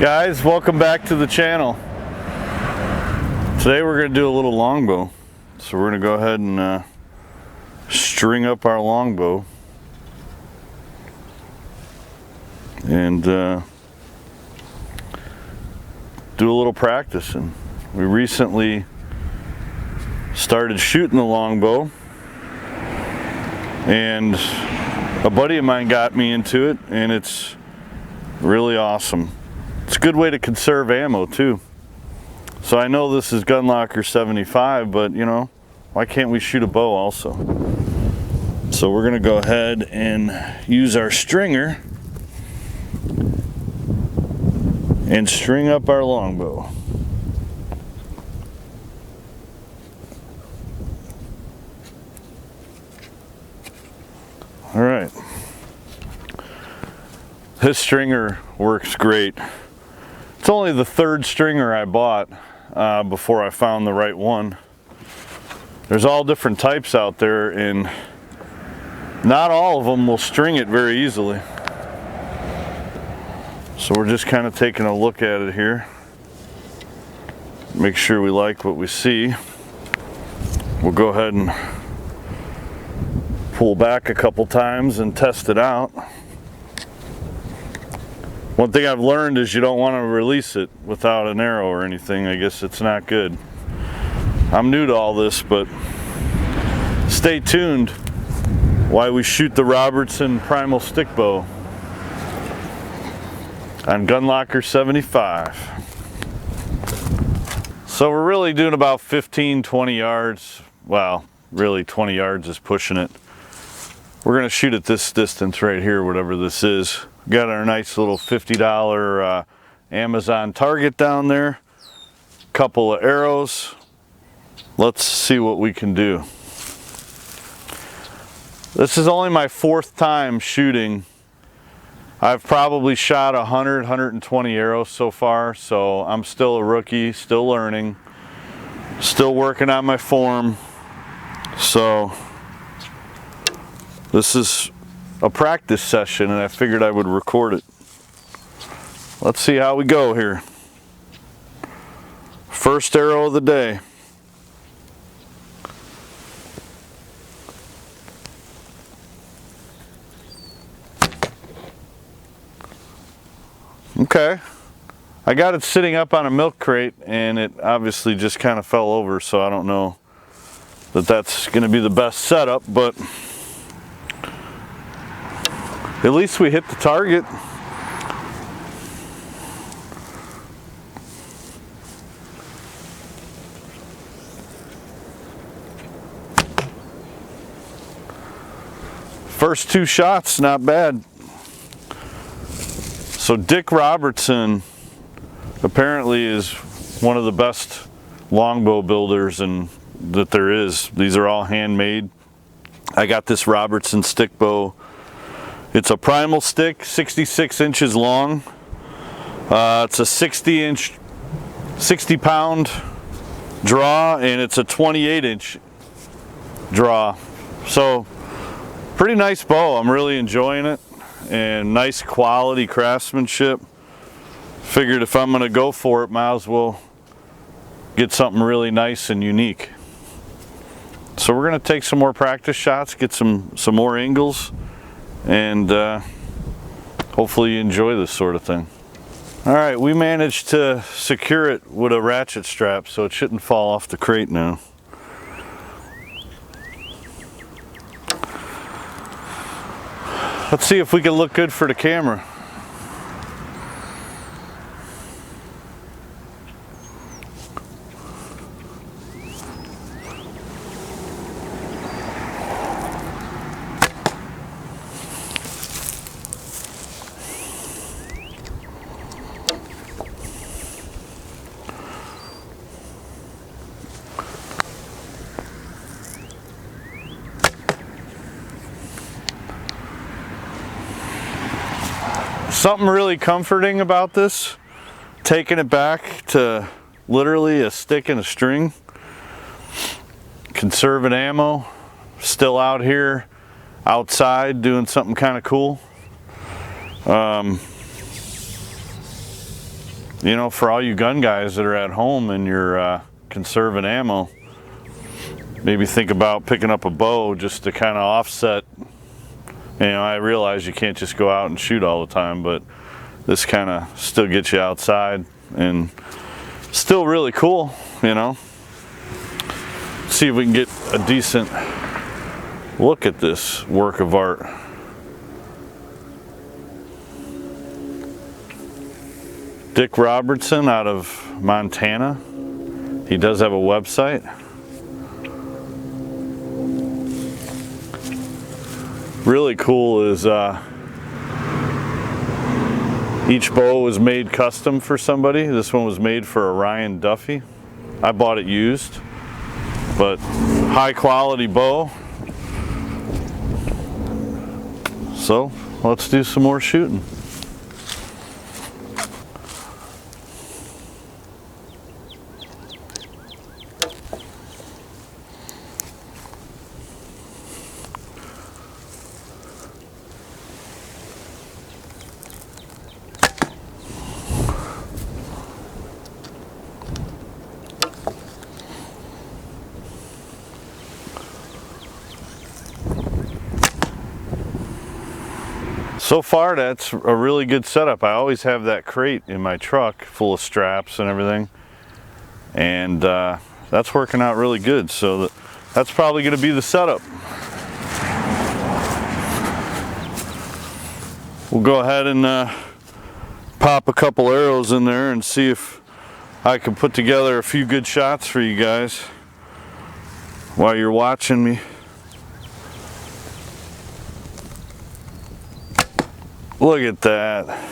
Guys, welcome back to the channel. Today we're going to do a little longbow. So we're going to go ahead and string up our longbow and do a little practicing. We recently started shooting the longbow, and a buddy of mine got me into it, and it's really awesome. It's a good way to conserve ammo too. So I know this is gun locker 75, but you know, why can't we shoot a bow also? So we're gonna go ahead and use our stringer and string up our longbow. All right. This stringer works great. It's only the third stringer I bought before I found the right one. There's all different types out there, and not all of them will string it very easily. So we're just kind of taking a look at it here. Make sure we like what we see. We'll go ahead and pull back a couple times and test it out. One thing I've learned is you don't want to release it without an arrow or anything. I guess it's not good. I'm new to all this, but stay tuned while we shoot the Robertson Primal Styk Bow on gun locker 75. So we're really doing about 15-20 yards. Well, really 20 yards is pushing it. We're going to shoot at this distance right here, whatever this is. Got our nice little $50 Amazon target down there. Couple of arrows. Let's see what we can do. This is only my fourth time shooting. I've probably shot 100, 120 arrows so far, so I'm still a rookie, still learning, still working on my form. So this is a practice session, and I figured I would record it. Let's see how we go here. First arrow of the day. Okay, I got it sitting up on a milk crate, and it obviously just kind of fell over, so I don't know that that's going to be the best setup, but at least we hit the target. First two shots, not bad. So Dick Robertson apparently is one of the best longbow builders that there is. These are all handmade. I got this Robertson Styk Bow. It's a Primal Styk, 66 inches long. It's a 60-pound draw, and it's a 28-inch draw. So pretty nice bow. I'm really enjoying it, and nice quality craftsmanship. Figured if I'm gonna go for it, might as well get something really nice and unique. So we're gonna take some more practice shots, get some more angles, and hopefully you enjoy this sort of thing. All right, we managed to secure it with a ratchet strap, so it shouldn't fall off the crate now. Let's see if we can look good for the camera. Something really comforting about this, taking it back to literally a stick and a string, conserving ammo, still out here outside doing something kind of cool. you know, for all you gun guys that are at home and you're conserving ammo, maybe think about picking up a bow just to kind of offset. You know, I realize you can't just go out and shoot all the time, but this kind of still gets you outside and still really cool, you know. See if we can get a decent look at this work of art. Dick Robertson out of Montana. He does have a website. Really cool is each bow was made custom for somebody. This one was made for a Ryan Duffy. I bought it used, but high quality bow. So let's do some more shooting. So far, that's a really good setup. I always have that crate in my truck full of straps and everything, and that's working out really good. So that's probably going to be the setup. We'll go ahead and pop a couple arrows in there and see if I can put together a few good shots for you guys while you're watching me. Look at that.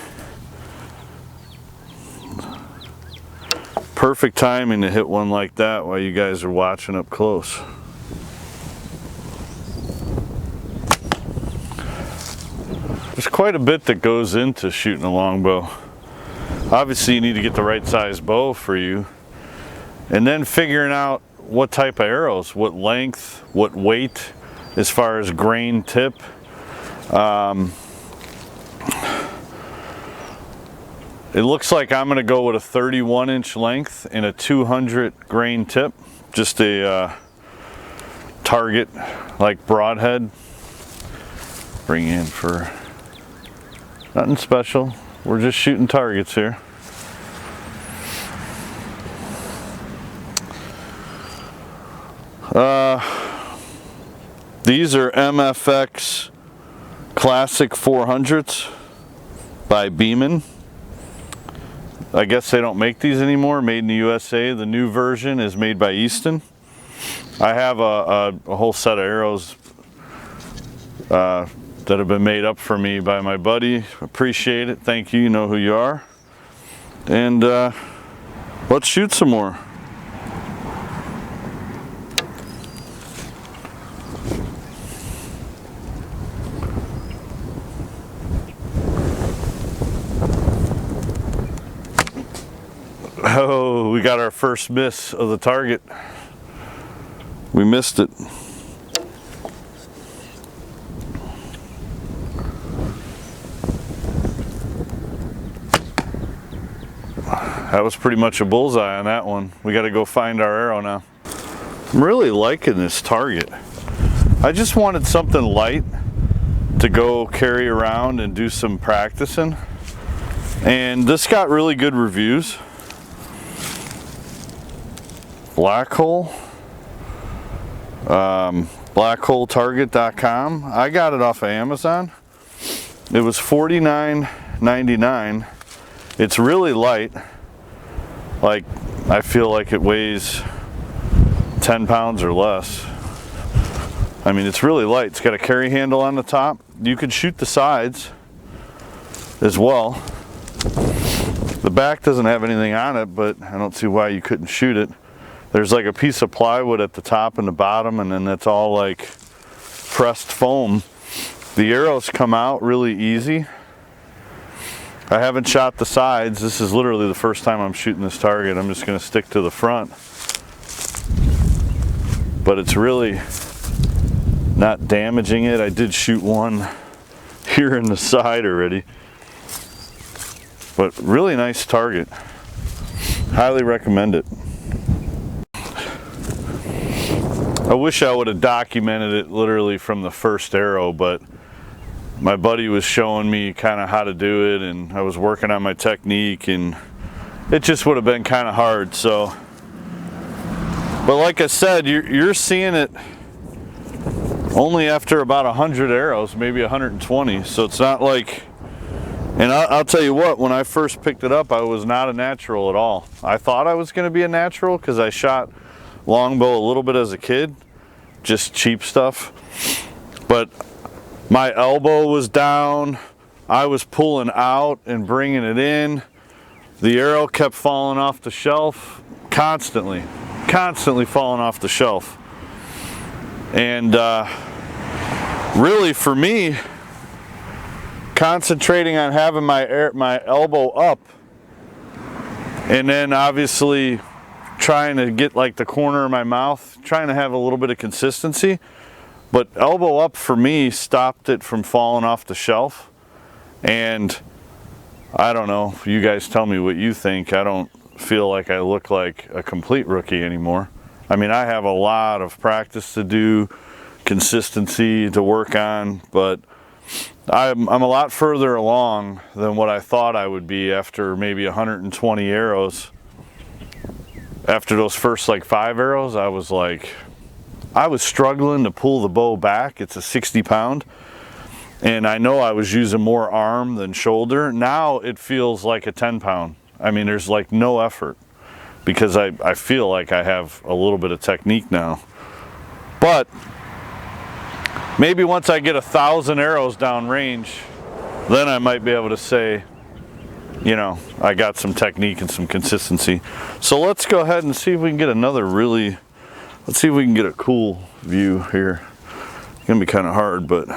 Perfect timing to hit one like that while you guys are watching up close. There's quite a bit that goes into shooting a longbow. Obviously you need to get the right size bow for you, and then figuring out what type of arrows, what length, what weight as far as grain tip. It looks like I'm going to go with a 31-inch length and a 200 grain tip. Just a target like broadhead. Bring in for nothing special. We're just shooting targets here. These are MFX Classic 400s by Beeman. I guess they don't make these anymore, made in the USA. The new version is made by Easton. I have a whole set of arrows that have been made up for me by my buddy. Appreciate it, thank you, you know who you are. And let's shoot some more. Oh, we got our first miss of the target. We missed it. That was pretty much a bullseye on that one. We got to go find our arrow now. I'm really liking this target. I just wanted something light to go carry around and do some practicing. And this got really good reviews. Black Hole, blackholetarget.com. I got it off of Amazon. It was $49.99. It's really light. Like, I feel like it weighs 10 pounds or less. I mean, it's really light. It's got a carry handle on the top. You could shoot the sides as well. The back doesn't have anything on it, but I don't see why you couldn't shoot it. There's like a piece of plywood at the top and the bottom, and then that's all like pressed foam. The arrows come out really easy. I haven't shot the sides. This is literally the first time I'm shooting this target. I'm just going to stick to the front. But it's really not damaging it. I did shoot one here in the side already. But really nice target. Highly recommend it. I wish I would have documented it literally from the first arrow, but my buddy was showing me kind of how to do it, and I was working on my technique, and it just would have been kind of hard. So, but like I said, you're seeing it only after about 100 arrows, maybe 120. So it's not like, and I'll tell you what, when I first picked it up, I was not a natural at all. I thought I was going to be a natural because I shot longbow a little bit as a kid, just cheap stuff. But my elbow was down, I was pulling out and bringing it in. The arrow kept falling off the shelf, constantly falling off the shelf. And really for me, concentrating on having my elbow up, and then obviously trying to get like the corner of my mouth, trying to have a little bit of consistency. But elbow up for me stopped it from falling off the shelf. And I don't know, you guys tell me what you think. I don't feel like I look like a complete rookie anymore. I mean, I have a lot of practice to do, consistency to work on, but I'm a lot further along than what I thought I would be after maybe 120 arrows. After those first like 5 arrows, I was struggling to pull the bow back. It's a 60 pound. And I know I was using more arm than shoulder. Now it feels like a 10 pound. I mean, there's like no effort because I feel like I have a little bit of technique now. But maybe once I get 1,000 arrows down range, then I might be able to say, you know, I got some technique and some consistency. So let's go ahead and see if we can get another let's see if we can get a cool view here. It's gonna be kind of hard, but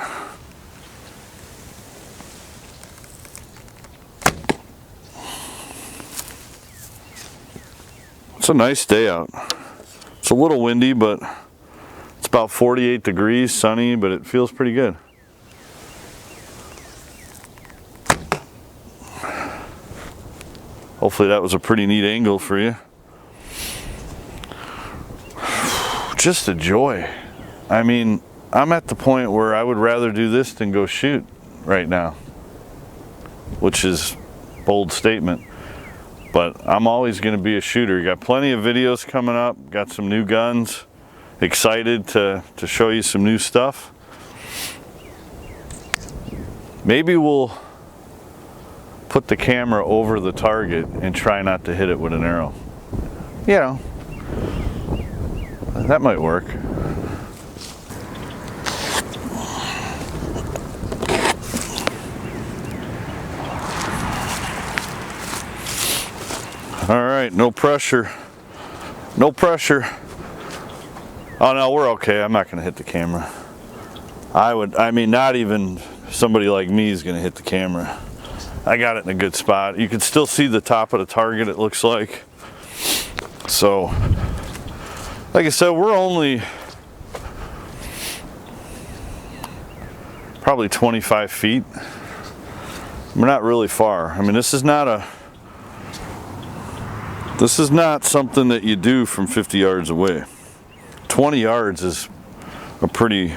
it's a nice day out. It's a little windy, but it's about 48 degrees, sunny, but it feels pretty good. Hopefully that was a pretty neat angle for you. Just a joy. I mean, I'm at the point where I would rather do this than go shoot right now, which is a bold statement, but I'm always going to be a shooter. Got plenty of videos coming up, got some new guns, excited to show you some new stuff. Maybe we'll put the camera over the target and try not to hit it with an arrow. You know, that might work. All right, no pressure. No pressure. Oh no, we're okay. I'm not gonna hit the camera. I mean, not even somebody like me is gonna hit the camera. I got it in a good spot. You can still see the top of the target, it looks like. So, like I said, we're only probably 25 feet. We're not really far. I mean, this is not something that you do from 50 yards away. 20 yards is a pretty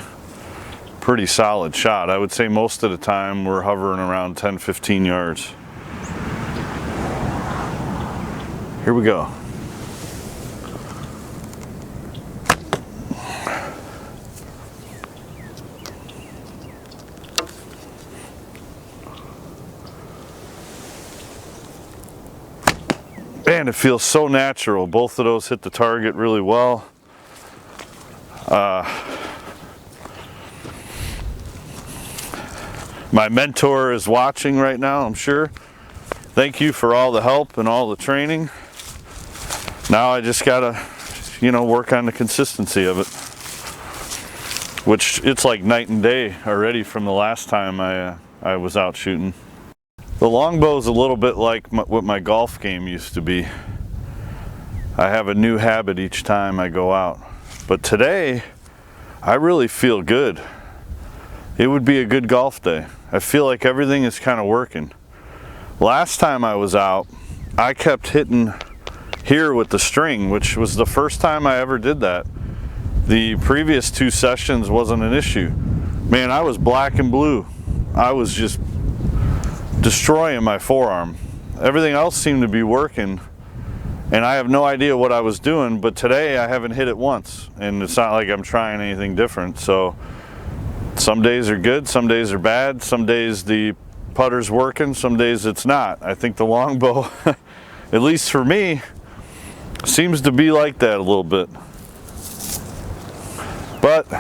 solid shot. I would say most of the time we're hovering around 10-15 yards. Here we go. Man, it feels so natural. Both of those hit the target really well. My mentor is watching right now, I'm sure. Thank you for all the help and all the training. Now I just gotta, you know, work on the consistency of it. Which it's like night and day already from the last time I was out shooting. The longbow is a little bit like what my golf game used to be. I have a new habit each time I go out. But today, I really feel good. It would be a good golf day. I feel like everything is kind of working. Last time I was out, I kept hitting here with the string, which was the first time I ever did that. The previous 2 sessions wasn't an issue. Man, I was black and blue. I was just destroying my forearm. Everything else seemed to be working, and I have no idea what I was doing, but today I haven't hit it once, and it's not like I'm trying anything different. So some days are good, some days are bad, some days the putter's working, some days it's not. I think the longbow, at least for me, seems to be like that a little bit. But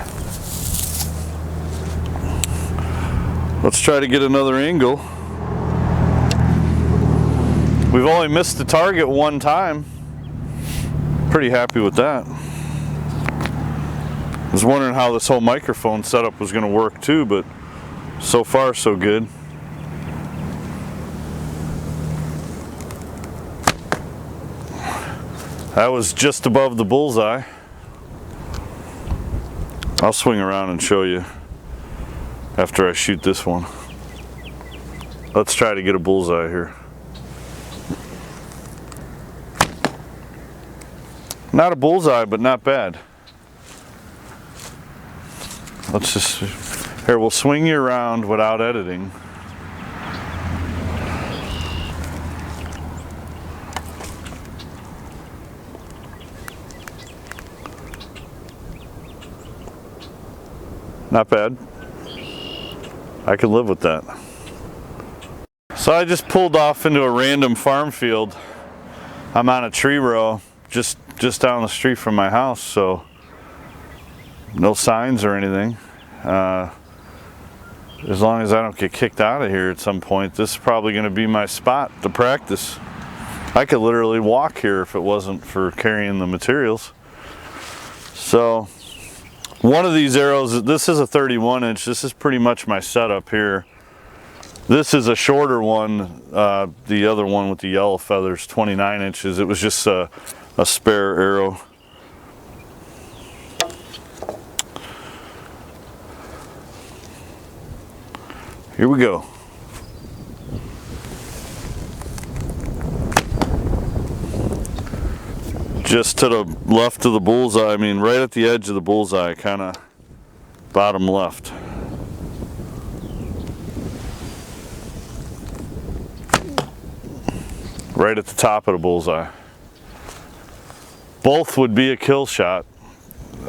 let's try to get another angle. We've only missed the target 1 time. Pretty happy with that. I was wondering how this whole microphone setup was going to work too, but so far so good. That was just above the bullseye. I'll swing around and show you after I shoot this one. Let's try to get a bullseye here. Not a bullseye, but not bad. Let's just, here, we'll swing you around without editing. Not bad. I could live with that. So I just pulled off into a random farm field. I'm on a tree row just down the street from my house, so no signs or anything. As long as I don't get kicked out of here at some point, this is probably going to be my spot to practice. I could literally walk here if it wasn't for carrying the materials. So one of these arrows, this is a 31 inch. This is pretty much my setup here. This is a shorter one. The other one with the yellow feathers, 29 inches. It was just a spare arrow. Here we go. Just to the left of the bullseye, I mean right at the edge of the bullseye, kind of bottom left. Right at the top of the bullseye. Both would be a kill shot.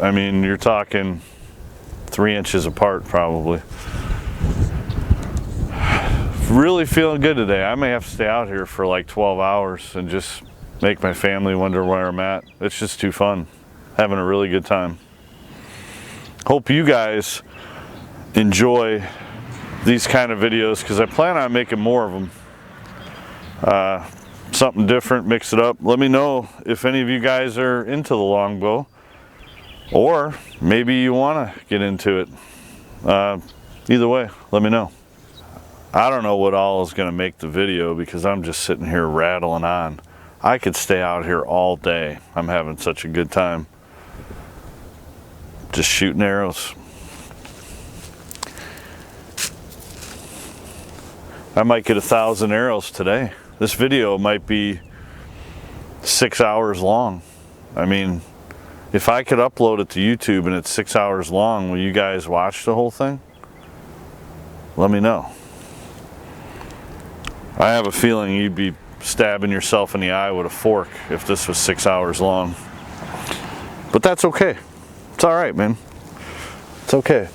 I mean, you're talking 3 inches apart probably. Really feeling good today. I may have to stay out here for like 12 hours and just make my family wonder where I'm at. It's just too fun. Having a really good time. Hope you guys enjoy these kind of videos, because I plan on making more of them. Something different, mix it up. Let me know if any of you guys are into the longbow, or maybe you want to get into it. Either way, let me know. I don't know what all is going to make the video, because I'm just sitting here rattling on. I could stay out here all day. I'm having such a good time just shooting arrows. I might get 1,000 arrows today. This video might be 6 hours long. I mean, if I could upload it to YouTube and it's 6 hours long, will you guys watch the whole thing? Let me know. I have a feeling you'd be stabbing yourself in the eye with a fork if this was 6 hours long. But that's okay. It's all right, man. It's okay.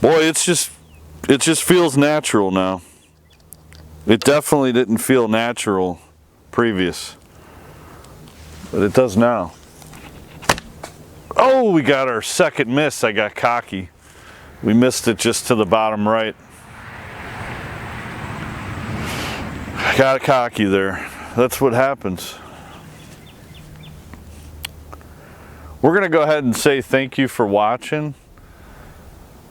Boy, it just feels natural now. It definitely didn't feel natural previous, but it does now. Oh, we got our second miss. I got cocky. We missed it just to the bottom right. I got cocky there. That's what happens. We're going to go ahead and say thank you for watching.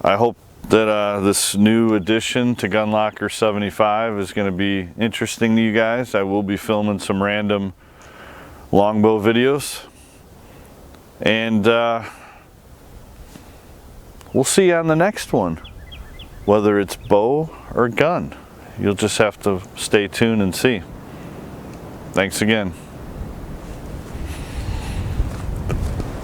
I hope that this new addition to Gun Locker 75 is going to be interesting to you guys. I will be filming some random longbow videos. And we'll see you on the next one, whether it's bow or gun. you'll just have to stay tuned and see. Thanks again.